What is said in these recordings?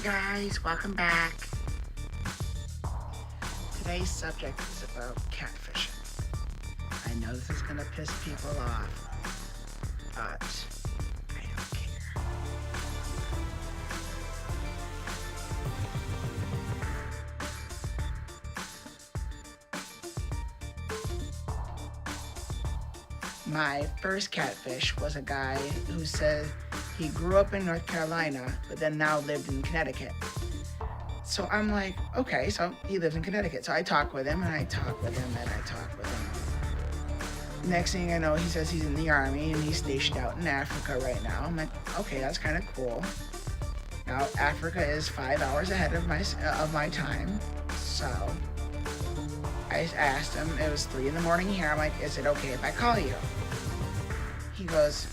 Hey guys, welcome back. Today's subject is about catfishing. I know this is gonna piss people off, but I don't care. My first catfish was a guy who said he grew up in North Carolina, but then now lived in Connecticut. So I'm like, okay, so he lives in Connecticut. So I talk with him and I talk with him and I talk with him. Next thing I know, he says he's in the army and he's stationed out in Africa right now. I'm like, okay, that's kind of cool. Now Africa is 5 hours ahead of my time. So I asked him, it was 3 a.m. here. I'm like, is it okay if I call you? He goes,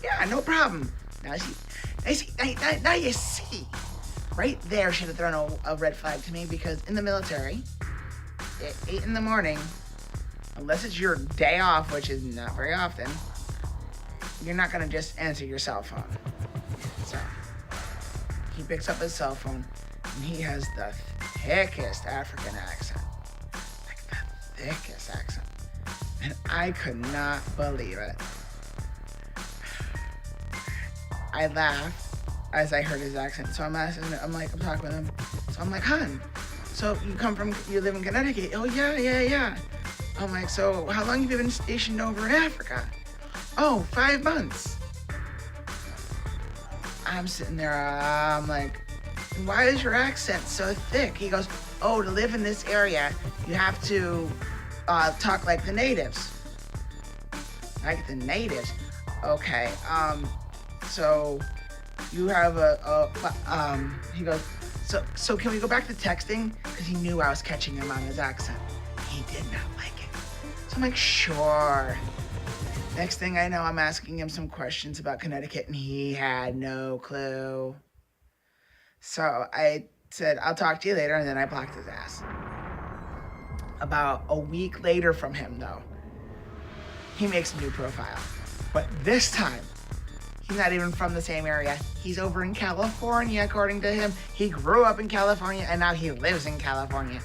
yeah, no problem. Now you see. Right there should have thrown a red flag to me, because in the military, at 8 a.m, unless it's your day off, which is not very often, you're not gonna just answer your cell phone. So he picks up his cell phone and he has the thickest African accent. Like the thickest accent. And I could not believe it. I laughed as I heard his accent. So I'm talking with him. So I'm like, hon, so you live in Connecticut? Oh, yeah. I'm like, so how long have you been stationed over in Africa? Oh, 5 months. I'm sitting there, I'm like, why is your accent so thick? He goes, oh, to live in this area, you have to talk like the natives. Like the natives? Okay, so you have he goes, so can we go back to texting? Because he knew I was catching him on his accent. He did not like it. So I'm like, sure. Next thing I know, I'm asking him some questions about Connecticut and he had no clue. So I said, I'll talk to you later, and then I blocked his ass. About a week later from him though, he makes a new profile. But this time, he's not even from the same area. He's over in California, according to him. He grew up in California and now he lives in California.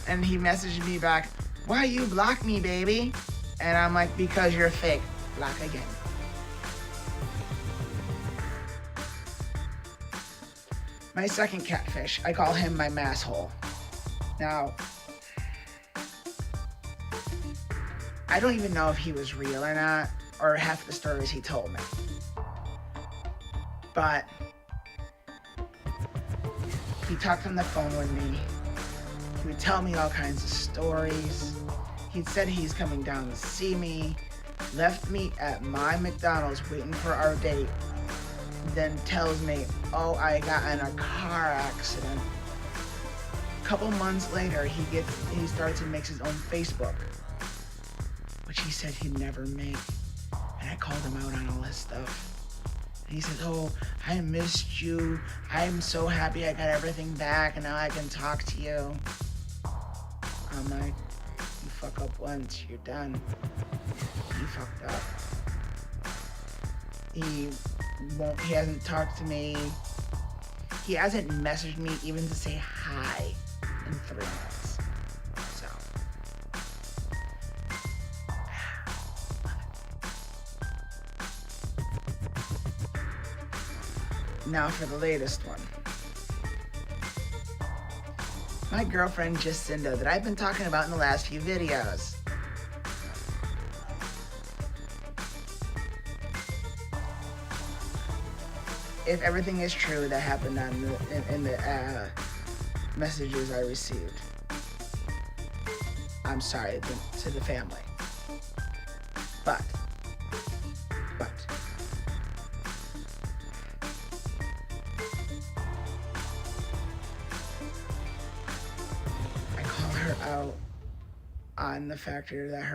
And he messaged me back, why you block me, baby? And I'm like, because you're fake. Block again. My second catfish, I call him my masshole. Now, I don't even know if he was real or not, or half the stories he told me. But he talked on the phone with me. He would tell me all kinds of stories. He'd said he's coming down to see me, left me at my McDonald's waiting for our date, then tells me, oh, I got in a car accident. A couple months later, he starts and makes his own Facebook, which he said he'd never make. And I called him out on all his stuff. And he says, oh, I missed you. I'm so happy I got everything back and now I can talk to you. I'm like, you fuck up once, you're done. You fucked up. He hasn't talked to me. He hasn't messaged me even to say hi in 3 months. So. Now for the latest one. My girlfriend Jacinda that I've been talking about in the last few videos. If everything is true that happened in the messages I received, I'm sorry to the family. But I call her out on the factor that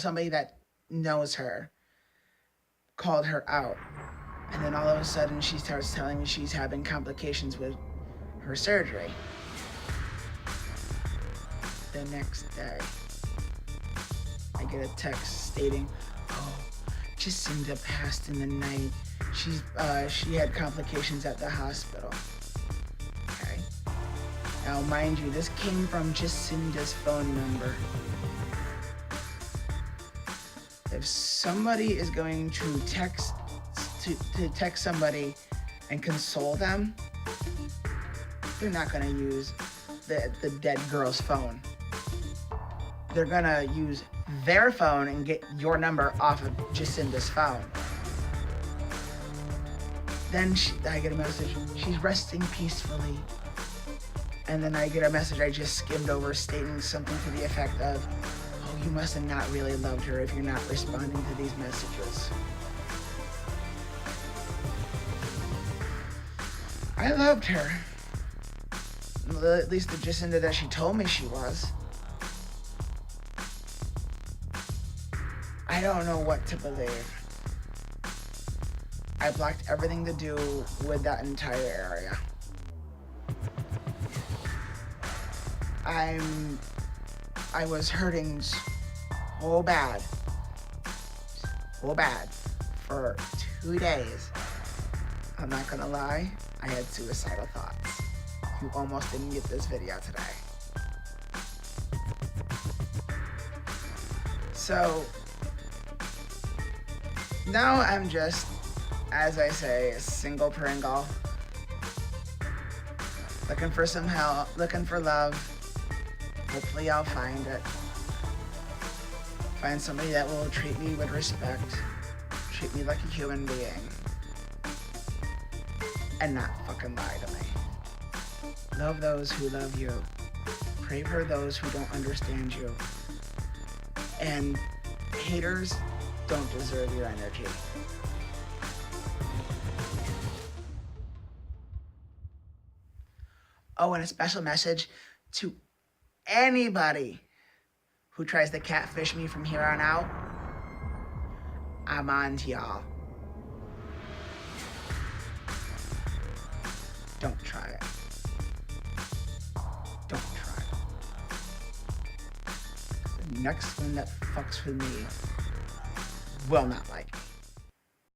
somebody that knows her called her out. And then all of a sudden she starts telling me she's having complications with her surgery. The next day, I get a text stating, oh, Jacinda passed in the night. She had complications at the hospital. Okay. Now, mind you, this came from Jacinda's phone number. If somebody is going to text somebody and console them, they're not going to use the dead girl's phone. They're going to use their phone and get your number off of Jacinda's phone. Then I get a message, she's resting peacefully. And then I get a message I just skimmed over stating something to the effect of, oh, you must have not really loved her if you're not responding to these messages. I loved her. At least the Jacinda that she told me she was. I don't know what to believe. I blocked everything to do with that entire area. I was hurting so bad for 2 days. I'm not gonna lie, I had suicidal thoughts. You almost didn't get this video today. So now I'm just, as I say, a single Pringle. Looking for some help, looking for love. Hopefully I'll find it. Find somebody that will treat me with respect, treat me like a human being, and not fucking lie to me. Love those who love you. Pray for those who don't understand you. And haters don't deserve your energy. Oh, and a special message to anybody who tries to catfish me from here on out. I'm on to y'all. Don't try it. Don't try it. The next one that fucks with me will not like